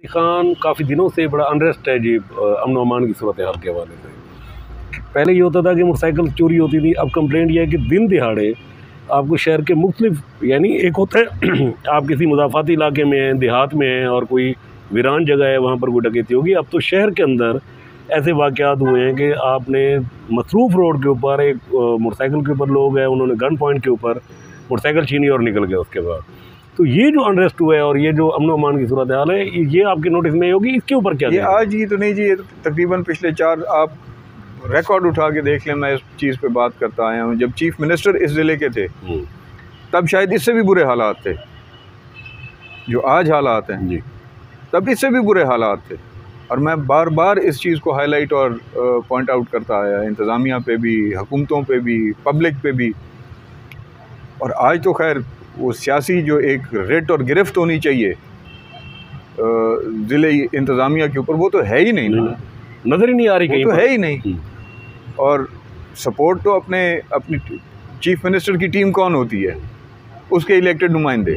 खान काफ़ी दिनों से बड़ा अनरेस्ट है जी अमन अमान की सूरत हाल के हवाले से। पहले ये होता था कि मोटरसाइकिल चोरी होती थी, अब कंप्लेंट यह है कि दिन दिहाड़े आपको शहर के मुख्तलिफ, यानी एक होता है आप किसी मुज़ाफ़ाती इलाके में हैं, देहात में हैं और कोई वीरान जगह है, वहाँ पर कोई डकैती होगी। अब तो शहर के अंदर ऐसे वाक़यात हुए हैं कि आपने मसरूफ़ रोड के ऊपर एक मोटरसाइकिल के ऊपर लोग हैं, उन्होंने गन पॉइंट के ऊपर मोटरसाइकिल छीनी और निकल गए उसके बाद। तो ये जो अनरेस्ट हुआ है और ये जो अमन अमान की सूरत हाल है, ये आपके नोटिस में होगी, इसके ऊपर क्या? ये आज ही तो नहीं जी, ये तो तकरीबन पिछले 4 आप रिकॉर्ड उठा के देख लें, मैं इस चीज़ पे बात करता आया हूँ। जब चीफ मिनिस्टर इस ज़िले के थे तब शायद इससे भी बुरे हालात थे जो आज हालात हैं जी, तब इससे भी बुरे हालात थे। और मैं बार बार इस चीज़ को हाईलाइट और पॉइंट आउट करता आया, इंतज़ामिया पे भी, हुकूमतों पे भी, पब्लिक पे भी। और आज तो खैर वो सियासी जो एक रेट और गिरफ्त होनी चाहिए ज़िले इंतज़ामिया के ऊपर, वो तो है ही नहीं ना, नज़र ही नहीं आ रही कहीं, तो है ही नहीं। और सपोर्ट तो अपनी चीफ मिनिस्टर की टीम कौन होती है? उसके इलेक्टेड नुमाइंदे।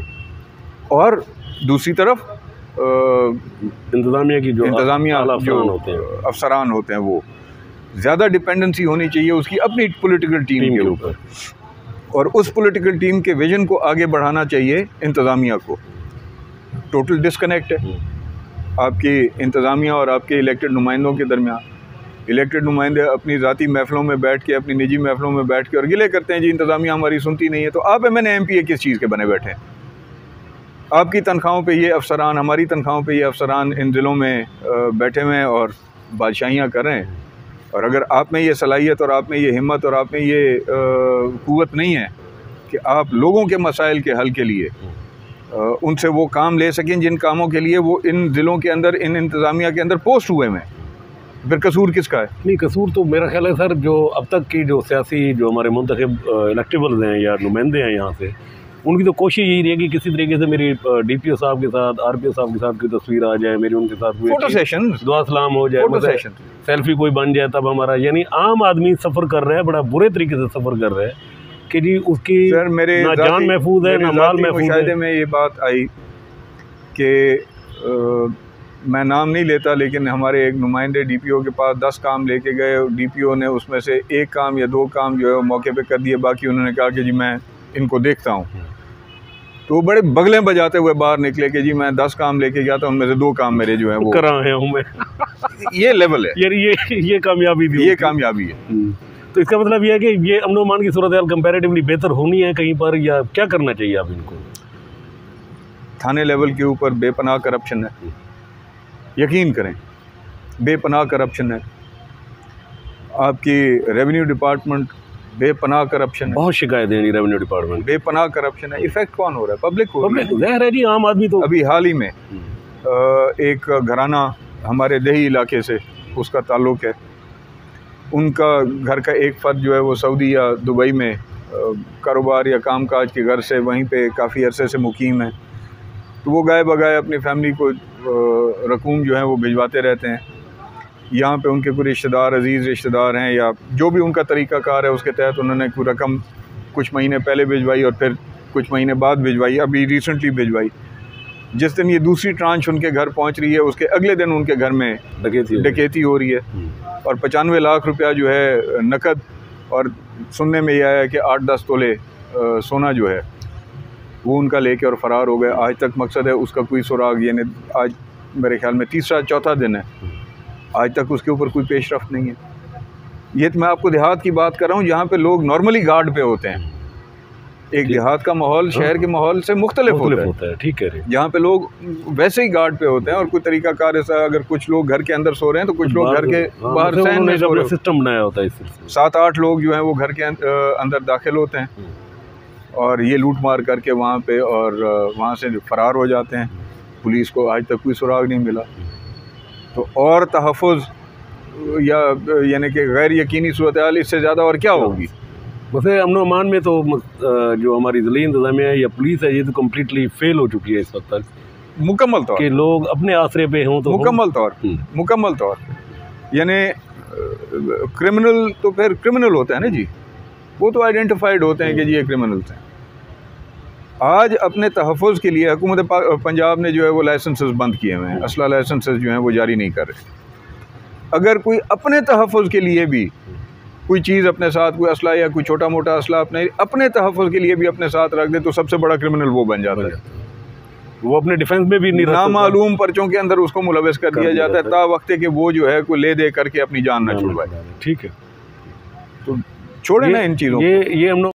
और दूसरी तरफ इंतज़ामिया की जो अफसरान होते हैं, वो ज़्यादा डिपेंडेंसी होनी चाहिए उसकी अपनी पॉलिटिकल टीम के ऊपर। और उस पॉलिटिकल टीम के विजन को आगे बढ़ाना चाहिए इंतज़ामिया को। टोटल डिस्कनेक्ट है आपकी इंतज़ामिया और आपके इलेक्टेड नुमाइंदों के दरमियान। इलेक्टेड नुमाइंदे अपनी ज़ाती महफिलों में बैठ के, अपनी निजी महफिलों में बैठ के और गिले करते हैं जी इंतज़ामिया हमारी सुनती नहीं है। तो आप MNA MP किस चीज़ के बने बैठे हैं? आपकी तनख्वाहों पे ये अफसरान, हमारी तनख्वाहों पे ये अफसरान इन ज़िलों में बैठे हुए हैं और बादशाहियाँ कर रहे हैं। और अगर आप में ये सलाहियत और आप में ये हिम्मत और आप में ये क़ुव्वत नहीं है कि आप लोगों के मसाइल के हल के लिए उनसे वो काम ले सकें जिन कामों के लिए वो इन ज़िलों के अंदर, इन इंतज़ामिया के अंदर पोस्ट हुए हैं, फिर कसूर किसका है? नहीं, कसूर तो मेरा ख्याल है सर, जो अब तक की जो सियासी जो हमारे मुंतखब इलेक्टेबल्स हैं या नुमाइंदे हैं यहाँ से, उनकी तो कोशिश यही रही है कि किसी तरीके से मेरी DPO साहब के साथ, RPO साहब के साथ की तस्वीर आ जाए, मेरी उनके साथ फोटो सेशन, दुआ सलाम हो जाए, सेल्फी कोई बन जाए, तब हमारा, यानी आम आदमी सफ़र कर रहा है, बड़ा बुरे तरीके से सफ़र कर रहा है कि जी उसकी सर मेरे ना जान महफूज है ना माल महफूज है। में ये बात आई कि मैं नाम नहीं लेता, लेकिन हमारे एक नुमाइंदे DPO के पास 10 काम लेके गए। DPO ने उसमें से 1 काम या 2 काम जो है वो मौके पे कर दिए, बाकी उन्होंने कहा कि जी मैं इनको देखता हूँ। तो वो बड़े बगलें बजाते हुए बाहर निकले कि जी मैं 10 काम लेके गया था, उनमें से 2 काम मेरे जो है वो करा है हूँ मैं। ये लेवल है यार, ये कामयाबी थी, ये कामयाबी है। तो इसका मतलब ये है कि ये अमन अमान की सूरत हाल कंपैरेटिवली बेहतर होनी है कहीं पर, या क्या करना चाहिए आप इनको? थाने लेवल के ऊपर बेपनाह करप्शन है, यकीन करें, बेपनाह करप्शन है। आपकी रेवेन्यू डिपार्टमेंट बेपनाह करप्शन है, बहुत शिकायतें हैं रेवेन्यू डिपार्टमेंट, बेपनाह करप्शन है। इफेक्ट कौन हो रहा है? पब्लिक हो रही है। ज़ाहिर है जी, आम आदमी तो। अभी हाल ही में एक घराना हमारे दही इलाके से उसका ताल्लुक़ है, उनका घर का एक फ़र्द जो है वो सऊदी या दुबई में कारोबार या कामकाज के घर से वहीं पे काफ़ी अरसे से मुकीम है। तो वो गाए बगाए अपनी फैमिली को रकूम जो है वो भिजवाते रहते हैं। यहाँ पे उनके कोई रिश्तेदार, अजीज़ रिश्तेदार हैं या जो भी उनका तरीक़ाकार है, उसके तहत उन्होंने कोई रकम कुछ महीने पहले भिजवाई और फिर कुछ महीने बाद भिजवाई, अभी रिसेंटली भिजवाई। जिस दिन ये दूसरी ट्रांच उनके घर पहुँच रही है, उसके अगले दिन उनके घर में डकैती हो रही है और 95 लाख रुपया जो है नकद, और सुनने में यह आया कि 8-10 तोले सोना जो है वो उनका लेके और फ़रार हो गए। आज तक मकसद है उसका कोई सुराग, यानी आज मेरे ख्याल में 3-4 दिन है, आज तक उसके ऊपर कोई पेशरफ्त नहीं है। ये तो मैं आपको देहात की बात कर रहा हूँ जहाँ पे लोग नॉर्मली गार्ड पे होते हैं। एक देहात का माहौल शहर के माहौल से मुख्तलिफ होता है, ठीक है, जहाँ पे लोग वैसे ही गार्ड पे होते हैं और कोई तरीकाकार ऐसा, अगर कुछ लोग घर के अंदर सो रहे हैं तो कुछ लोग घर के बाहर सहन में सो रहे हैं। सिस्टम बनाया होता है, 7-8 लोग जो हैं वो घर के अंदर दाखिल होते हैं और ये लूट मार करके वहाँ पे और वहाँ से फ़रार हो जाते हैं। पुलिस को आज तक कोई सुराग नहीं मिला। तो और तहफ़्फ़ुज़ या यानी कि गैर यकीनी सूरत हाल इससे ज़्यादा और क्या होगी? वैसे अमन अमान में तो जो हमारी ज़िले इंतज़ामिया है या पुलिस है, ये तो कम्प्लीटली फेल हो चुकी है इस वक्त तक, मुकम्मल तौर कि लोग अपने आसरे पे हों तो मुकम्मल तौर यानी क्रिमिनल तो फिर क्रिमिनल होता है ना जी, वो तो आइडेंटिफाइड होते हैं कि जी ये क्रिमिनल्स हैं। आज अपने तहफ़्फ़ुज़ के लिए हुकूमत पंजाब ने जो है वो लाइसेंसेस बंद किए हुए हैं, असला लाइसेंसेस जो हैं वो जारी नहीं कर रहे। अगर कोई अपने तहफ़्फ़ुज़ के लिए भी कोई चीज़ अपने साथ, कोई असला या कोई छोटा मोटा असला अपने तहफ़्फ़ुज़ के लिए भी अपने साथ रख दे तो सबसे बड़ा क्रिमिनल वो बन जाता है। वो अपने डिफेंस में भी नहीं, नामालूम पर्चों के अंदर उसको मुलविस कर दिया जाता है ता वक्ते कि वो जो है कोई ले दे करके अपनी जान न छुड़वाए। ठीक है, तो छोड़े ना इन चीज़ों को। ये हम लोग